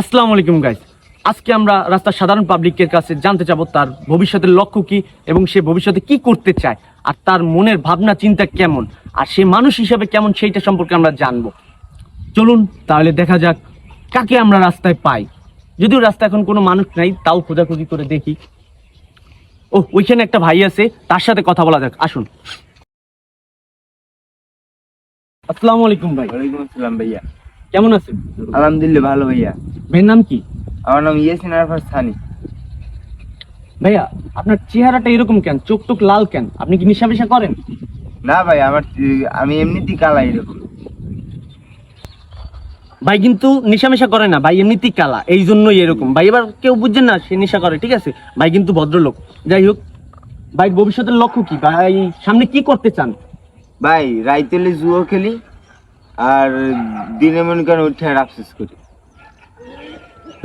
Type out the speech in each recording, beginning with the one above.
আসসালামু আলাইকুম গাইস। আজকে আমরা রাস্তার সাধারণ পাবলিকের কাছে জানতে চাবো তার ভবিষ্যতের লক্ষ্য কি এবং সে ভবিষ্যতে কি করতে চায় আর তার মনের ভাবনা চিন্তা কেমন আর সে মানুষ হিসেবে কেমন সেইটা সম্পর্কে আমরা জানবো। চলুন তাহলে দেখা যাক কাকে আমরা রাস্তায় পাই। যদিও রাস্তায় এখন কোনো মানুষ নাই, তাও খোঁজাখুঁজি করে দেখি। ও, ওইখানে একটা ভাই আছে, তার সাথে কথা বলা যাক, আসুন। আসসালামু আলাইকুম ভাই। ওয়ালাইকুম আসসালাম ভাইয়া। কেমন আছেন? আলহামদুলিল্লাহ ভালো ভাইয়া। ভাইয়ের নাম কি? আমার নাম ইয়াসিন আরাফাত সানি। ভাইয়া, আপনার চেহারাটা এরকম কেন? চোখ টোক লাল কেন? আপনি কি নেশা করেন? না ভাই, আমি এমনিতেই কালা এরকম। ভাই কিন্তু নেশা করে না, ভাই এমনিতেই কালা, এই জন্যই এরকম। ভাই এবার কেউ বুঝছেন না সে নেশা করে, ঠিক আছে? ভাই কিন্তু ভদ্রলোক। যাই হোক, ভাই ভবিষ্যতের লক্ষ্য কি? ভাই সামনে কি করতে চান? ভাই রাইতেলে জুয়ো খেলি আর দিনে মনে করেন উঠে আফসোস করি।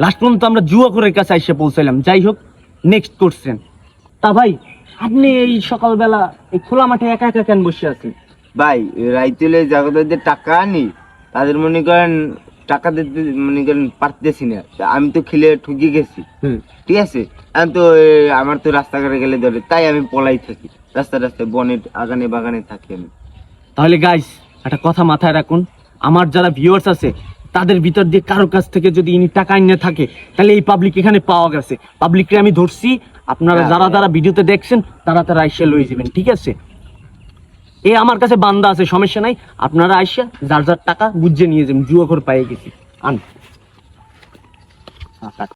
লাস্ট পর্যন্ত আমরা জুয়াখোরের কাছে এসে পৌঁছালাম। যাই হোক, নেক্সট কোশ্চেন। তা ভাই, আপনি এই সকালবেলা এই খোলা মাঠে একা একা কেন বসে আছেন? ভাই রাইতেলে জাগতাদের টাকা আনি, তাদের মনে করেন টাকা দিতে মনে করেন পারতেছি না। তা আমি তো খেলে ঠকে গেছি, ঠিক আছে? এখন তো আমার তো রাস্তাঘাটে গেলে ধরে, তাই আমি পলাই থাকি, রাস্তায় বনের আগানে বাগানে থাকি আমি। তাহলে গাইস, একটা কথা মাথায় রাখুন, আমার যারা ভিউয়ার্স আছে তাদের ভিতর দিয়ে কারোর কাছ থেকে যদি ইনি টাকা এনে থাকে, তাহলে এই পাবলিক এখানে পাওয়া গেছে। পাবলিককে আমি ধরছি, আপনারা যারা যারা ভিডিওতে দেখছেন তারা তারা আইসা লই যাবেন, ঠিক আছে? এ আমার কাছে বান্দা আছে, সমস্যা নাই। আপনারা আইসা যার যার টাকা বুঝে নিয়ে যাবেন। জুয়াখোর পাইয়ে গেছি, আন।